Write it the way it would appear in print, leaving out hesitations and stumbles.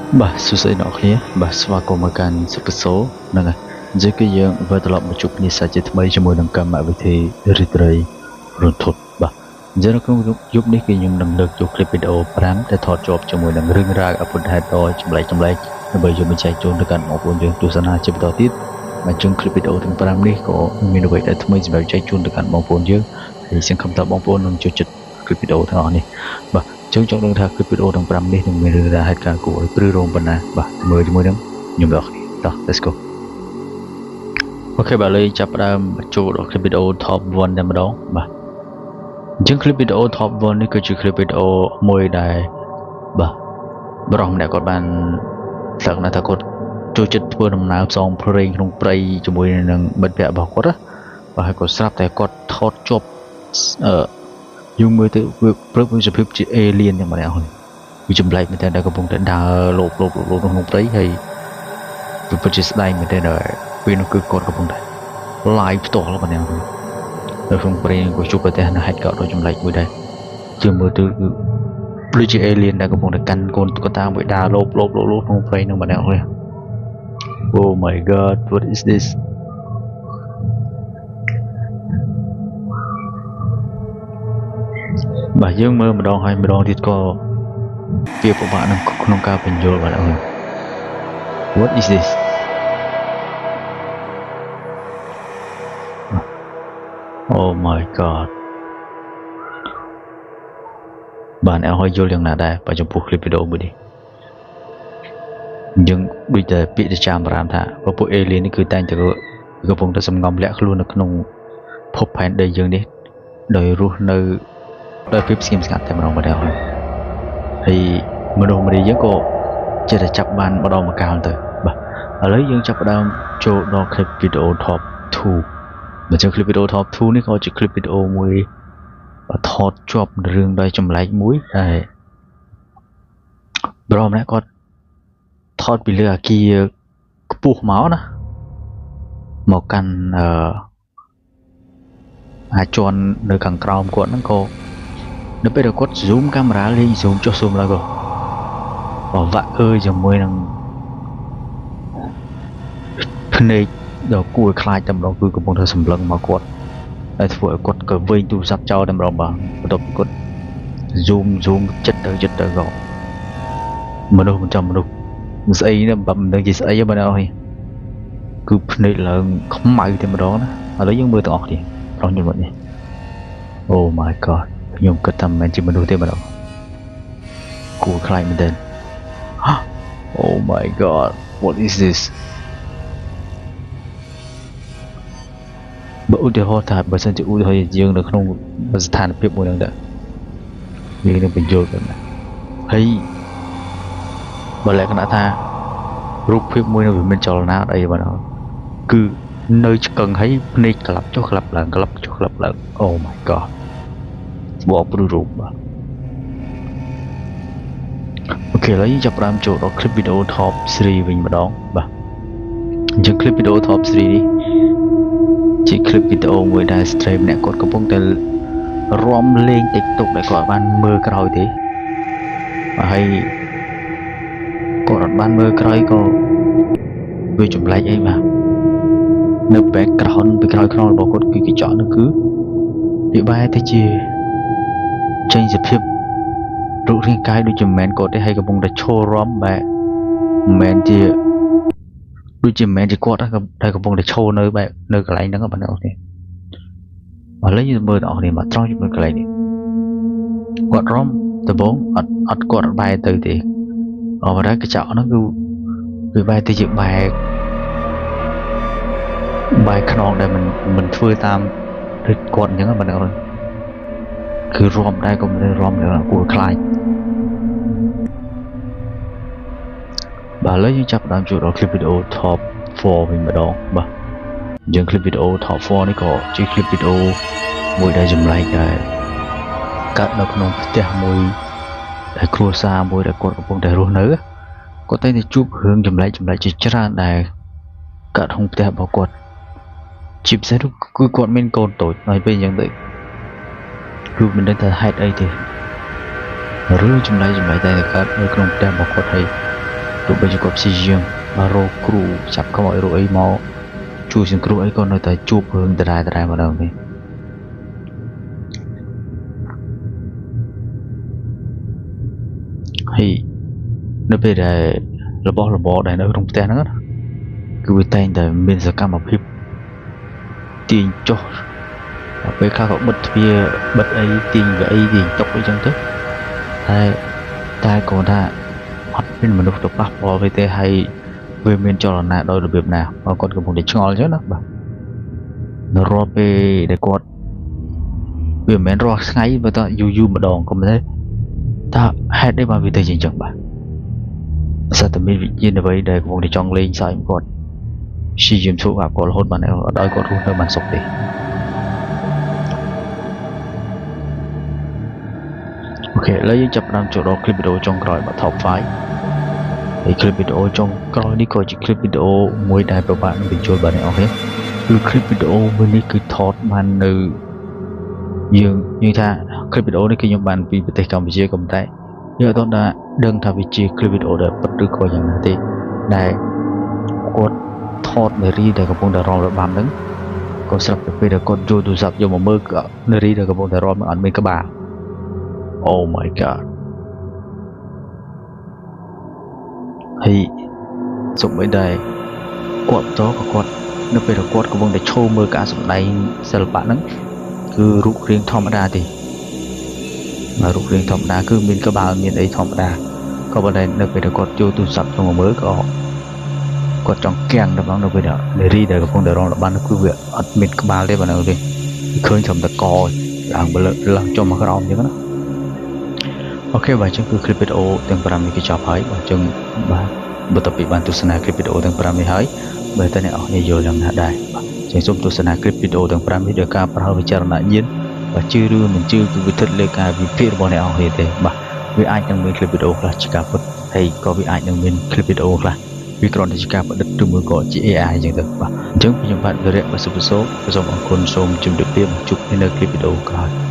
Bah susah nak ni, bah swako makan sepeso, nanga. Jika yang bertelap mencukupi saja temai cuma dengan kamak berthi ritrai runtuh, bah. Jadi kalau yuk ni kini yang nak yuk klip video perang,แต่ถอดจอบจมูกdengan ring rag apun hai toy jemlaiដើម្បីយកបញ្ចែកជូនទៅកាន់បងប្អូនយើងទស្សនាជាបន្តទៀតមកជុំคลิปវីដេអូទាំង5នេះក៏មានអ្វីដែលថ្មីសម្រាប់ចែកជូនទៅកាន់បងប្អូនយើងហើយសង្ឃឹមថាបងប្អូននឹងចូលចិត្តคลิปវីដេអូទាំងអស់នេះបាទចឹងចង់ដឹងថាคลิปវីដេអូទាំង5នេះនឹងមានរឿងរ៉ាវហេតុការណ៍គួរឲ្យព្រឺរោមប៉ុណ្ណាបាទមើលជាមួយនឹងខ្ញុំបងប្អូនតោះ let's go អូខេបាទឥឡូវចាប់ផ្ដើមចូលដល់คลิปវីដេអូ top 1 តែម្ដងបាទអញ្ចឹងคลิปវីដេអូ top 1 នេះគឺជាคลิปវីដេអូមួយដែលបាទបរិះម្នាក់គាត់បានស្លឹកណាថាគាត់ចូលចិត្តធ្វើដំណើរផ្សងព្រេងក្នុងព្រៃជាមួយនឹងមិត្តភ័ក្តិរបស់គាត់បាទហើយគាត់ស្រាប់តែគាត់ថតជាប់យូរមើលទៅវាព្រឹកវាសភាពជា alien តែម្នាក់ហ្នឹងវាចម្លែកមែនតើដែលកំពុងតែដើរលោកក្នុងព្រៃហើយវាពិតជាស្ដែងមែនតើពេលនោះគឺគាត់កំពុងតែ live ផ្ទាល់ម្នាក់ហ្នឹងនៅក្នុងព្រៃគាត់ជួបប្រទះនៅហេតុការណ៍ដ៏ចម្លែកមួយដែរជឿមើលទៅគឺដូចជា alien ដែលកំពុងតែកាន់កូនតុក្កតាមួយដើរលោកក្នុងព្រៃនឹងម្នាក់ហ្នឹង Oh my god what is this បាទយើងមើលម្ដងហើយម្ដងទៀតក៏វាពិបាកនឹងក្នុងការបញ្យល់បាទអើយ What is this Oh my god បាទអ្នកហើយយល់យ៉ាងណាដែរបើចំពោះคลิปវីដេអូមួយនេះយើងដូចតែពាក្យទៅចាំបារាមថាពួក alien នេះគឺតែងតែកំពុងតែសំងំលាក់ខ្លួននៅក្នុងភពផែនដីយើងនេះដោយរស់នៅដោយភាពស្ងៀមស្ងាត់តែម្ដងហើយមនុស្សម្នាយើងក៏ចេះតែចាប់បានម្ដងម្កាលទៅបាទឥឡូវយើងចាប់ផ្ដើមចូលដល់คลิปវីដេអូ top 2មកចូលคลิปវីដេអូ top 2 នេះក៏ជាคลิปវីដេអូមួយថតជាប់រឿងដោយចម្លែកមួយហើយបរិះម្នាក់គាត់ថតពីលើអាគារខ្ពស់មកណាមកកាន់អាចន់នៅខាងក្រោមគាត់ហ្នឹងក៏នៅពេលដែលគាត់ zoom កាមេរ៉ាលេង zoom ចុះ zoom ឡើងក៏វាក់ជាមួយនឹងភ្នែកដ៏គួរឲ្យខ្លាចតែម្ដងគឺកំពុងតែសម្លឹងមកគាត់ហើយធ្វើឲ្យគាត់ក៏វិញទូរស័ព្ទចោលតែម្ដងបាទបន្ទាប់ពីគាត់ zoom ចិត្តទៅក៏មនុស្សមិនចាំមនុស្សស្អីនេះបើមិនដឹងជាស្អីទេបងប្អូនគឺភ្នែកឡើងខ្មៅតែម្ដងណាឥឡូវយើងមើលទាំងអស់គ្នាប្រងខ្ញុំនេះ Oh my god ខ្ញុំគិតថាមិនមែនជាមនុស្សទេបងប្អូនគួរខ្លាចមែនទែន Oh my god what is this បើឧទាហរណ៍ថាបើសិនជាឧទាហរណ៍យើងនៅក្នុងស្ថានភាពមួយហ្នឹងដែរវានឹងបញ្យល់ទៅណាហើយបើលក្ខណៈថារូបភាពមួយនឹងវាមានចលនាអីបងគឺនៅឆ្កឹងហើយភ្នែកក្លាប់ចុះក្លាប់ឡើងក្លាប់ចុះក្លាប់ឡើង Oh my god បបព្រឺរូបបាទអូខេឥឡូវយើងចាប់ផ្ដើមចូលដល់คลิปវីដេអូ top 3 វិញម្ដងបាទអញ្ចឹងคลิปវីដេអូ top 3 នេះជាคลิปវីដេអូមួយដែល stream អ្នកគាត់កំពុងតែរាំលេង TikTok ដែលគាត់បានមើលក្រោយទេហើយគាត់អត់បានមើលក្រោយក៏វាចម្លែកអីបាទនៅ background ពីក្រោយខ្នងរបស់គាត់គឺកញ្ចក់នោះគឺវាបែរទៅជាចេញសភាពរូបរាងកាយដូចជាមែនគាត់ទេហើយកំពុងតែឈររាំបែបមែនជាដូចជាមែនជាគាត់តែកំពុងតែឈរនៅបែបនៅកន្លែងហ្នឹងបងប្អូនទេឥឡូវយើងមើលបងប្អូននេះមកត្រង់ជាមួយកន្លែងនេះគាត់រាំដំបងអត់គាត់បែរទៅទេបើតែកញ្ចក់ហ្នឹងគឺវាបែរទៅជាបែរខ្នងដែលមិនធ្វើតាមដូចគាត់អញ្ចឹងបងប្អូនគឺរាំដែរក៏មិនរាំដល់គួរខ្លាចបាទឥឡូវយើងចាប់ផ្ដើមចូលដល់คลิปវីដេអូ top 4 វិញម្ដងបាទយើងคลิปវីដេអូ top 4 នេះក៏ជាคลิปវីដេអូមួយដែលចម្លែកដែរកាត់នៅក្នុងផ្ទះមួយដែលគ្រួសារមួយដែលគាត់កំពុងតែរស់នៅគាត់តែជួបរឿងចម្លែកជាច្រើនដែលកាត់ក្នុងផ្ទះរបស់គាត់ជាពិសេសគឺគាត់មានកូនតូចហើយពេលអញ្ចឹងទៅគឺមិនដឹងថាហេតុអីទេរឿងចម្លែកតែកើតនៅក្នុងផ្ទះរបស់គាត់ហើយ ទោះបីជាគាត់ព្យាយាមរកគ្រូចាប់ខ្មោចរកអីមកជួយសង្គ្រោះអីក៏នៅតែជួបរឿងដដែលម្ដងនេះហើយនៅពេលដែលរបស់របរដែលនៅក្នុងផ្ទះហ្នឹងគឺវាតែងតែមានសកម្មភាពទាញចុះពេលខ្លះក៏បិទទ្វារបិទអីទាញកៅអីទាញតុអីចឹងទៅតែគាត់ថាអត់មានមនុស្សទៅប៉ះពាល់វាទេហើយវាមានចលនាដោយរបៀបណាគាត់កំពុងតែឆ្ងល់ចឹងណាបាទនៅរាល់ពេលដែលគាត់វាមិនមែនរាល់ថ្ងៃបើតយូរម្ដងក៏មិនដែរតើហេតុអីបានវាទៅជាចឹងបាទសត្វតែមានវិញ្ញាណអ្វីដែលកំពុងតែចង់លេងសើចគាត់ព្យាយាមធ្វើបាបគាត់រហូតបានឲ្យគាត់រស់នៅបានសុខទេអូខេឥឡូវយើងចាប់ផ្ដើមចូលដល់ clip វីដេអូចុងក្រោយរបស់ Top 5 ហើយ clip វីដេអូចុងក្រោយនេះក៏ជា clip វីដេអូមួយដែលពិបាកនឹងបញ្ចូលបាទអ្នកនរគឺ clip វីដេអូមួយនេះគឺថតបាននៅយើងថា clip វីដេអូនេះគឺខ្ញុំបានពីប្រទេសកម្ពុជាក៏ប៉ុន្តែយើងអត់ដឹងថាវាជា clip វីដេអូដែលពិតឬក៏យ៉ាងណាទេដែលគាត់ថតនារីដែលកំពុងតែរាំរបាំហ្នឹងក៏ស្រាប់តែពេលដែលគាត់យកទូរស័ព្ទយកមកមើលនារីដែលកំពុងតែរាំអត់មានក្បាល Oh my god ហើយសូម្បីតែគាត់នៅពេលដែលគាត់កំពុងតែឈរមើលការសម្ដែងសិល្បៈហ្នឹងគឺរូបរាងធម្មតាទេរូបរាងធម្មតាគឺមានក្បាលមានអីធម្មតាក៏ប៉ុន្តែនៅពេលដែលគាត់យកទូរស័ព្ទមកមើលក៏គាត់ចង់គាំងដល់នៅពេលដែលនារីដែលកំពុងតែរងរបន់គឺវាអត់មានក្បាលទេបងទេឃើញត្រឹមតែកឡើងចុះមកក្រោមអញ្ចឹងណាអូខេបាទអញ្ចឹងគឺ clip វីដេអូទាំង5នេះគឺចប់ហើយបាទអញ្ចឹងបាទបន្ទាប់ពីបានទស្សនា clip វីដេអូទាំង5នេះហើយបើតើអ្នកនរយល់យ៉ាងណាដែរបាទអញ្ចឹងសូមទស្សនា clip វីដេអូទាំង5នេះដោយការប្រើវិចារណញ្ញាណបាទជឿឬមិនជឿគឺវាស្ថិតលើការវិភាគរបស់អ្នកនរទេបាទវាអាចនឹងមាន clip វីដេអូខ្លះជាការពិតហើយក៏វាអាចនឹងមាន clip វីដេអូខ្លះវាគ្រាន់តែជាការប្រឌិតឬមួយក៏ជា AI អញ្ចឹងទៅបាទអញ្ចឹងខ្ញុំបាទវិរៈបសុបសូមអរគុណសូមជម្រាបលាជួបគ្នានៅ clip វីដេអូក្រោយ